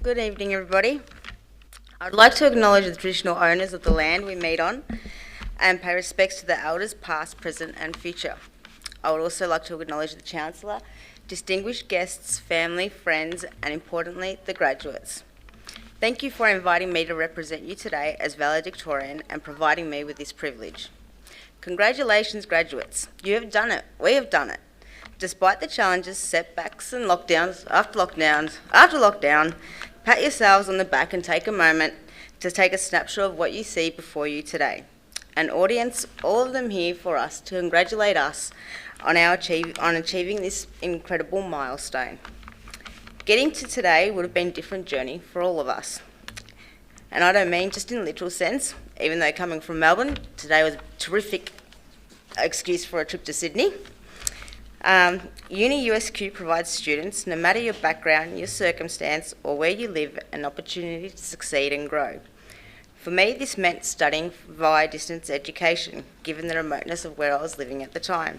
Good evening, everybody. I'd like to acknowledge the traditional owners of the land we meet on and pay respects to the elders past, present and future. I would also like to acknowledge the Chancellor, distinguished guests, family, friends and importantly, the graduates. Thank you for inviting me to represent you today as valedictorian and providing me with this privilege. Congratulations, graduates. You have done it. We have done it. Despite the challenges, setbacks and lockdowns after lockdown, pat yourselves on the back and take a moment to take a snapshot of what you see before you today. An audience, all of them here for us to congratulate us on achieving this incredible milestone. Getting to today would have been a different journey for all of us. And I don't mean just in a literal sense, even though coming from Melbourne, today was a terrific excuse for a trip to Sydney. UniSQ provides students, no matter your background, your circumstance, or where you live, an opportunity to succeed and grow. For me, this meant studying via distance education, given the remoteness of where I was living at the time.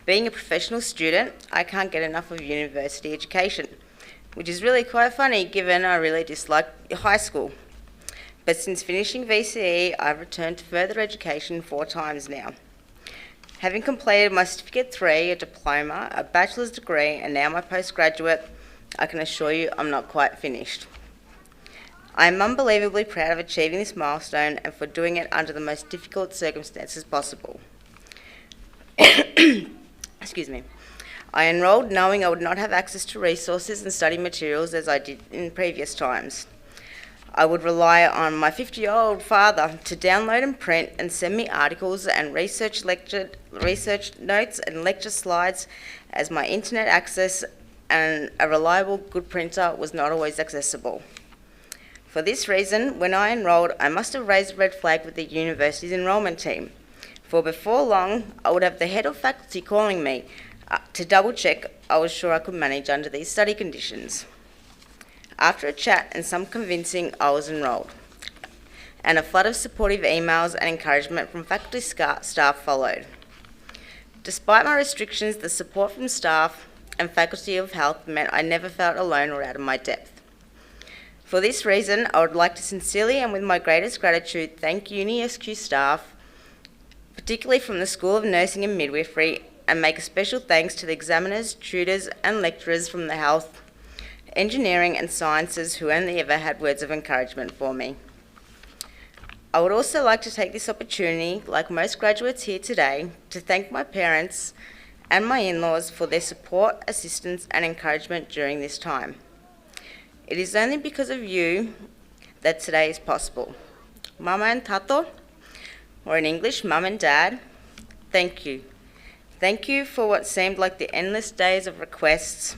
Being a professional student, I can't get enough of university education, which is really quite funny given I really disliked high school. But since finishing VCE, I've returned to further education 4 times now. Having completed my Certificate 3, a diploma, a bachelor's degree, and now my postgraduate, I can assure you I'm not quite finished. I am unbelievably proud of achieving this milestone and for doing it under the most difficult circumstances possible. Excuse me. I enrolled knowing I would not have access to resources and study materials as I did in previous times. I would rely on my 50-year-old father to download and print and send me articles and research notes and lecture slides, as my internet access and a reliable good printer was not always accessible. For this reason, when I enrolled, I must have raised a red flag with the university's enrolment team, for before long I would have the head of faculty calling me to double check I was sure I could manage under these study conditions. After a chat and some convincing, I was enrolled, and a flood of supportive emails and encouragement from faculty staff followed. Despite my restrictions, the support from staff and Faculty of Health meant I never felt alone or out of my depth. For this reason, I would like to sincerely and with my greatest gratitude thank UniSQ staff, particularly from the School of Nursing and Midwifery, and make a special thanks to the examiners, tutors and lecturers from the Health, Engineering and Sciences who only ever had words of encouragement for me. I would also like to take this opportunity, like most graduates here today, to thank my parents and my in-laws for their support, assistance and encouragement during this time. It is only because of you that today is possible. Mama and Tato, or in English, Mum and Dad, thank you. Thank you for what seemed like the endless days of requests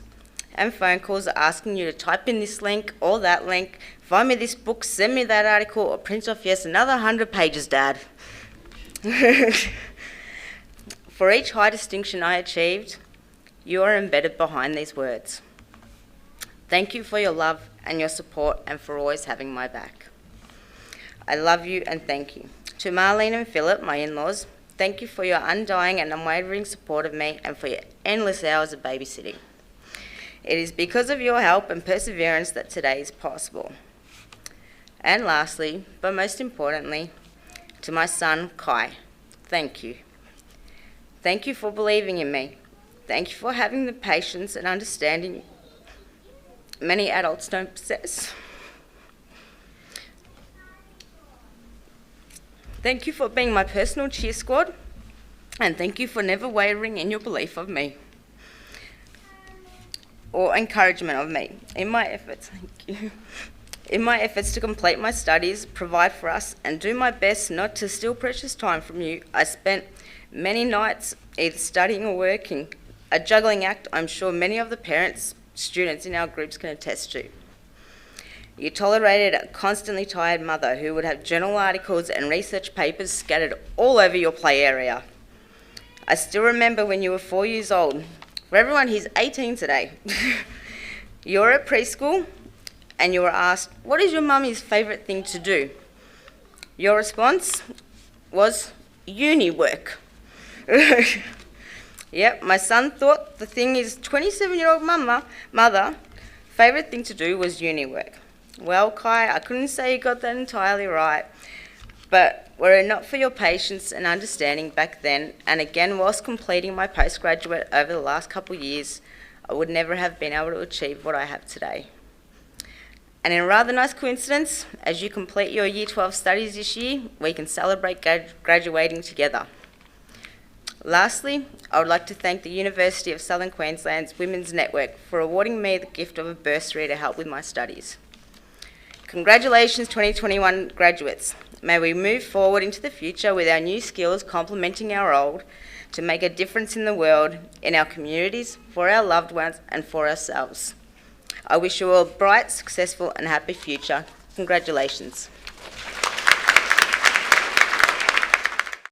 and phone calls asking you to type in this link or that link, find me this book, send me that article, or print off another 100 pages, Dad. For each high distinction I achieved, you are embedded behind these words. Thank you for your love and your support and for always having my back. I love you and thank you. To Marlene and Philip, my in-laws, thank you for your undying and unwavering support of me and for your endless hours of babysitting. It is because of your help and perseverance that today is possible. And lastly, but most importantly, to my son, Kai, thank you. Thank you for believing in me. Thank you for having the patience and understanding many adults don't possess. Thank you for being my personal cheer squad, and thank you for never wavering in your belief of me or encouragement of me in my efforts. Thank you. In my efforts to complete my studies, provide for us, and do my best not to steal precious time from you, I spent many nights either studying or working, a juggling act I'm sure many of the parents, students in our groups can attest to. You tolerated a constantly tired mother who would have journal articles and research papers scattered all over your play area. I still remember when you were 4 years old. For everyone, he's 18 today. You're at preschool and you were asked, what is your mummy's favourite thing to do? Your response was uni work. Yep, my son thought the thing his 27-year-old mother Favourite thing to do was uni work. Well, Kai, I couldn't say you got that entirely right, but were it not for your patience and understanding back then, and again whilst completing my postgraduate over the last couple of years, I would never have been able to achieve what I have today. And in a rather nice coincidence, as you complete your Year 12 studies this year, we can celebrate graduating together. Lastly, I would like to thank the University of Southern Queensland's Women's Network for awarding me the gift of a bursary to help with my studies. Congratulations 2021 graduates. May we move forward into the future with our new skills complementing our old to make a difference in the world, in our communities, for our loved ones and for ourselves. I wish you all a bright, successful and happy future. Congratulations.